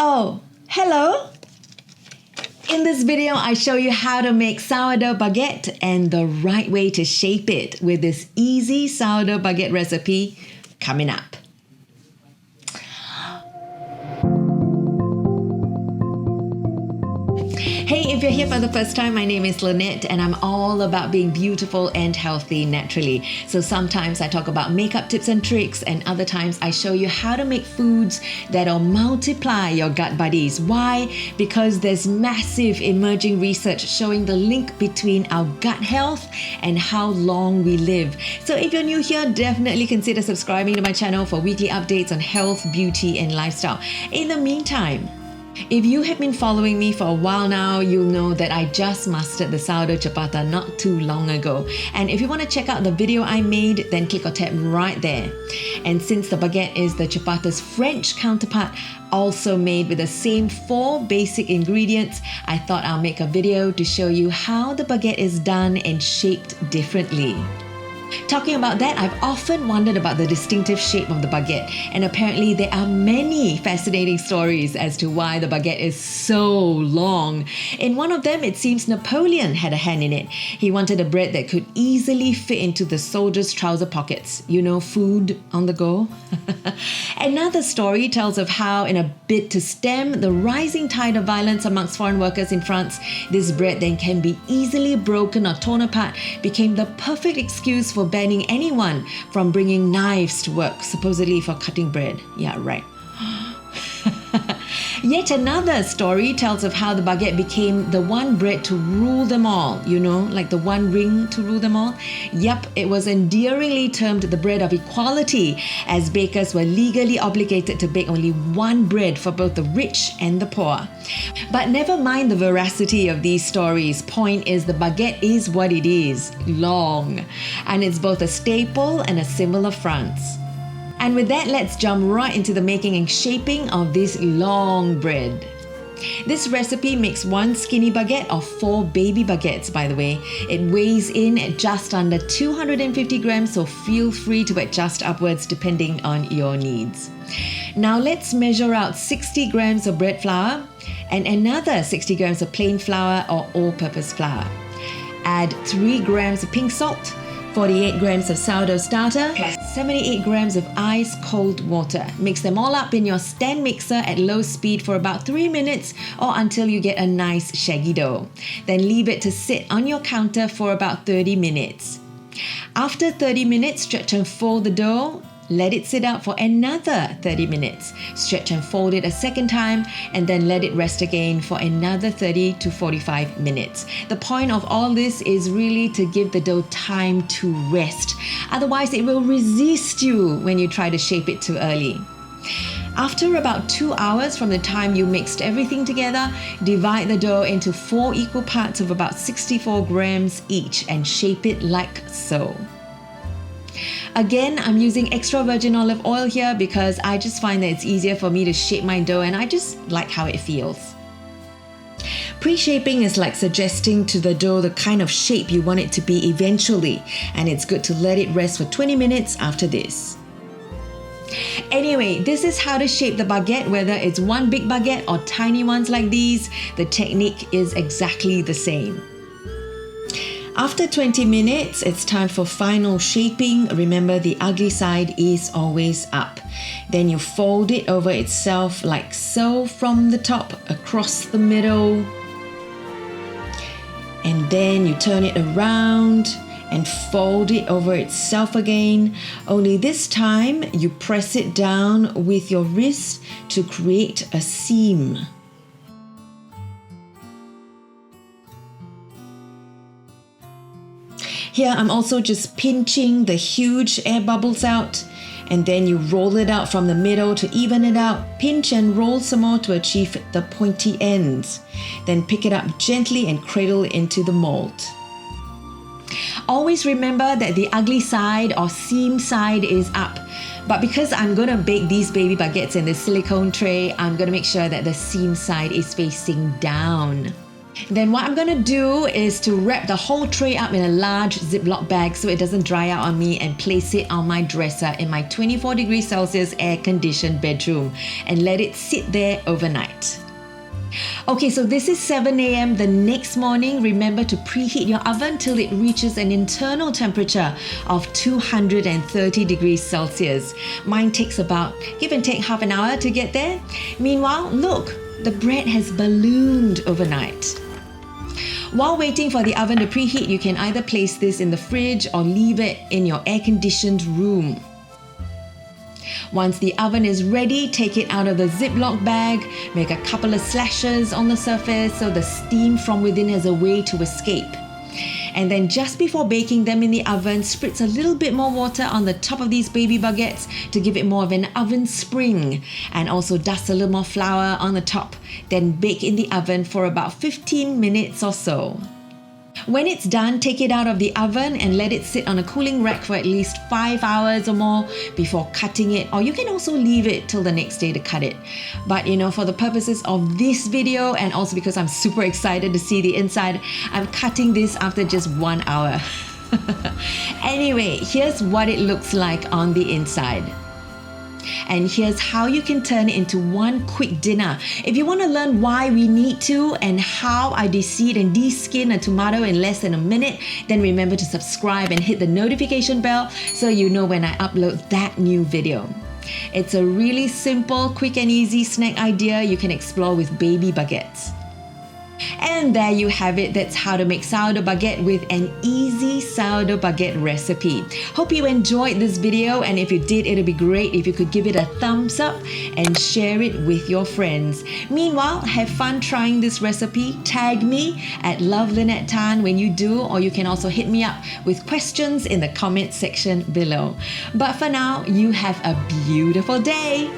Oh, hello! In this video, I show you how to make sourdough baguette and the right way to shape it with this easy sourdough baguette recipe coming up. Hey, if you're here for the first time, my name is Lynette and I'm all about being beautiful and healthy naturally. So sometimes I talk about makeup tips and tricks, and other times I show you how to make foods that'll multiply your gut buddies. Why? Because there's massive emerging research showing the link between our gut health and how long we live. So if you're new here, definitely consider subscribing to my channel for weekly updates on health, beauty, and lifestyle. In the meantime, if you have been following me for a while now, you'll know that I just mastered the sourdough ciabatta not too long ago. And if you want to check out the video I made, then click or tap right there. And since the baguette is the ciabatta's French counterpart, also made with the same 4 basic ingredients, I thought I'll make a video to show you how the baguette is done and shaped differently. Talking about that, I've often wondered about the distinctive shape of the baguette, and apparently there are many fascinating stories as to why the baguette is so long. In one of them, it seems Napoleon had a hand in it. He wanted a bread that could easily fit into the soldiers' trouser pockets. You know, food on the go. Another story tells of how, in a bid to stem the rising tide of violence amongst foreign workers in France, this bread then can be easily broken or torn apart, became the perfect excuse for banning anyone from bringing knives to work, supposedly for cutting bread. Yeah, right. Yet another story tells of how the baguette became the one bread to rule them all, you know, like the one ring to rule them all. Yup, it was endearingly termed the bread of equality, as bakers were legally obligated to bake only one bread for both the rich and the poor. But never mind the veracity of these stories. Point is, the baguette is what it is, long, and it's both a staple and a symbol of France. And with that, let's jump right into the making and shaping of this long bread. This recipe makes 1 skinny baguette or 4 baby baguettes, by the way. It weighs in at just under 250 grams, so feel free to adjust upwards depending on your needs. Now let's measure out 60 grams of bread flour and another 60 grams of plain flour or all-purpose flour. Add 3 grams of pink salt, 48 grams of sourdough starter, plus 78 grams of ice cold water. Mix them all up in your stand mixer at low speed for about 3 minutes or until you get a nice shaggy dough. Then leave it to sit on your counter for about 30 minutes. After 30 minutes, stretch and fold the dough. Let it sit out for another 30 minutes. Stretch and fold it a second time and then let it rest again for another 30 to 45 minutes. The point of all this is really to give the dough time to rest. Otherwise, it will resist you when you try to shape it too early. After about 2 hours from the time you mixed everything together, divide the dough into 4 equal parts of about 64 grams each and shape it like so. Again, I'm using extra virgin olive oil here because I just find that it's easier for me to shape my dough and I just like how it feels. Pre-shaping is like suggesting to the dough the kind of shape you want it to be eventually, and it's good to let it rest for 20 minutes after this. Anyway, this is how to shape the baguette, whether it's one big baguette or tiny ones like these. The technique is exactly the same. After 20 minutes, it's time for final shaping. Remember, the ugly side is always up. Then you fold it over itself like so from the top across the middle. And then you turn it around and fold it over itself again. Only this time, you press it down with your wrist to create a seam. Here, I'm also just pinching the huge air bubbles out, and then you roll it out from the middle to even it out. Pinch and roll some more to achieve the pointy ends. Then pick it up gently and cradle it into the mold. Always remember that the ugly side or seam side is up. But because I'm going to bake these baby baguettes in this silicone tray, I'm going to make sure that the seam side is facing down. Then what I'm gonna do is to wrap the whole tray up in a large Ziploc bag so it doesn't dry out on me, and place it on my dresser in my 24 degrees Celsius air-conditioned bedroom and let it sit there overnight. Okay, so this is 7 a.m. the next morning. Remember to preheat your oven till it reaches an internal temperature of 230 degrees Celsius. Mine takes about, give and take, half an hour to get there. Meanwhile, look, the bread has ballooned overnight. While waiting for the oven to preheat, you can either place this in the fridge or leave it in your air-conditioned room. Once the oven is ready, take it out of the Ziploc bag, make a couple of slashes on the surface so the steam from within has a way to escape. And then just before baking them in the oven, spritz a little bit more water on the top of these baby baguettes to give it more of an oven spring, and also dust a little more flour on the top. Then bake in the oven for about 15 minutes or so. When it's done, take it out of the oven and let it sit on a cooling rack for at least 5 hours or more before cutting it, or you can also leave it till the next day to cut it. But for the purposes of this video, and also because I'm super excited to see the inside, I'm cutting this after just 1 hour. Anyway, here's what it looks like on the inside. And here's how you can turn it into one quick dinner. If you want to learn why we need to and how I de-seed and de-skin a tomato in less than a minute, then remember to subscribe and hit the notification bell so you know when I upload that new video. It's a really simple, quick and easy snack idea you can explore with baby baguettes. And there you have it. That's how to make sourdough baguette with an easy sourdough baguette recipe. Hope you enjoyed this video, and if you did, it'd be great if you could give it a thumbs up and share it with your friends. Meanwhile, have fun trying this recipe. Tag me at Lynette Tan when you do, or you can also hit me up with questions in the comment section below. But for now, you have a beautiful day.